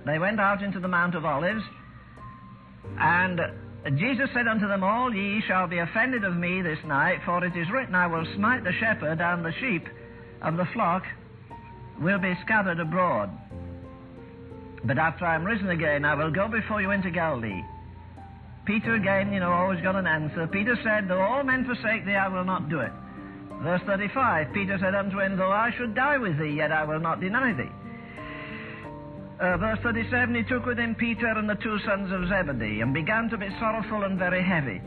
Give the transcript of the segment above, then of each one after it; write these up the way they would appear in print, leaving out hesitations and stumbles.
they went out into the Mount of Olives, and Jesus said unto them all, Ye shall be offended of me this night, for it is written, I will smite the shepherd, and the sheep of the flock will be scattered abroad. But after I am risen again, I will go before you into Galilee. Peter again, always got an answer. Peter said, Though all men forsake thee, I will not do it. Verse 35, Peter said unto him, Though I should die with thee, yet I will not deny thee. Verse 37, he took with him Peter and the two sons of Zebedee, and began to be sorrowful and very heavy.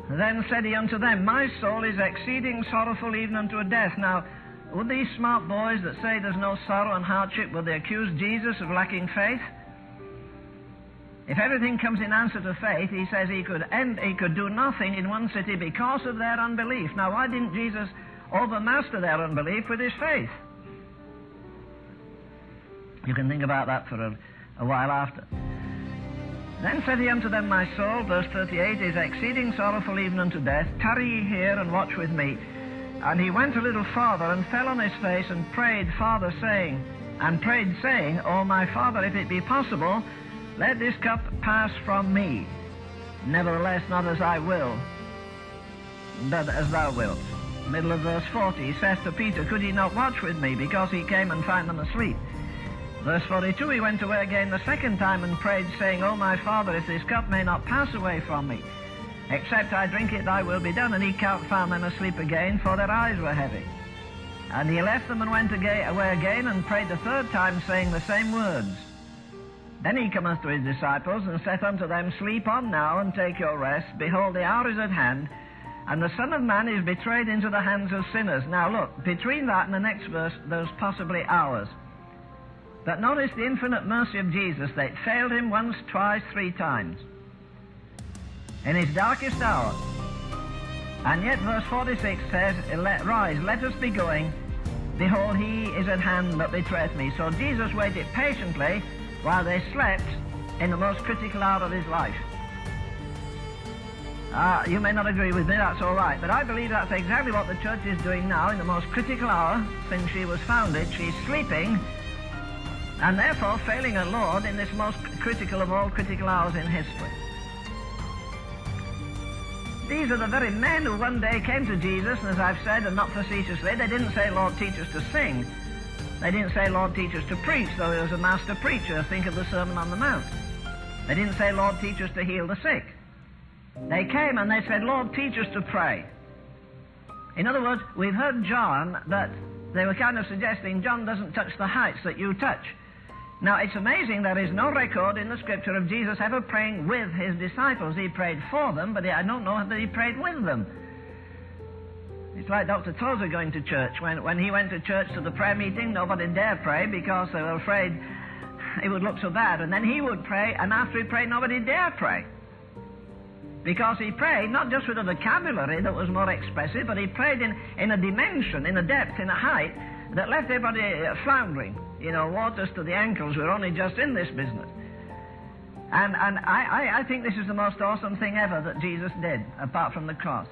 Then said he unto them, My soul is exceeding sorrowful even unto a death. Now, would these smart boys that say there's no sorrow and hardship, would they accuse Jesus of lacking faith? If everything comes in answer to faith, he says he could do nothing in one city because of their unbelief. Now, why didn't Jesus overmaster their unbelief with his faith? You can think about that for a while after. Then said he unto them, My soul, verse 38, is exceeding sorrowful even unto death. Tarry ye here and watch with me. And he went a little farther and fell on his face and prayed, saying, O my Father, if it be possible, let this cup pass from me. Nevertheless, not as I will, but as thou wilt. Middle of verse 40, he says to Peter, Could ye not watch with me, because he came and found them asleep? Verse 42, he went away again the second time and prayed, saying, O my Father, if this cup may not pass away from me, except I drink it, thy will be done. And he found them asleep again, for their eyes were heavy. And he left them and went away again and prayed the third time, saying the same words. Then he cometh to his disciples and saith unto them, Sleep on now and take your rest. Behold, the hour is at hand, and the Son of Man is betrayed into the hands of sinners. Now look, between that and the next verse, there's possibly hours. But notice the infinite mercy of Jesus. They failed him once, twice, three times in his darkest hour. And yet verse 46 says, Rise, let us be going. Behold, he is at hand that betrayeth me. So Jesus waited patiently while they slept in the most critical hour of his life. You may not agree with me, that's all right, but I believe that's exactly what the church is doing now in the most critical hour since she was founded. She's sleeping, and therefore failing her Lord in this most critical of all critical hours in history. These are the very men who one day came to Jesus, and as I've said, and not facetiously, they didn't say, Lord, teach us to sing. They didn't say, Lord, teach us to preach, though he was a master preacher. Think of the Sermon on the Mount. They didn't say, Lord, teach us to heal the sick. They came and they said, Lord, teach us to pray. In other words, we've heard John that they were kind of suggesting John doesn't touch the heights that you touch. Now, it's amazing there is no record in the Scripture of Jesus ever praying with his disciples. He prayed for them, but I don't know that he prayed with them. It's like Dr. Tozer going to church. When he went to church to the prayer meeting, nobody dared pray because they were afraid it would look so bad. And then he would pray, and after he prayed, nobody dared pray. Because he prayed not just with a vocabulary that was more expressive, but he prayed in a dimension, in a depth, in a height that left everybody floundering. Waters to the ankles. We're only just in this business. And I think this is the most awesome thing ever that Jesus did, apart from the cross.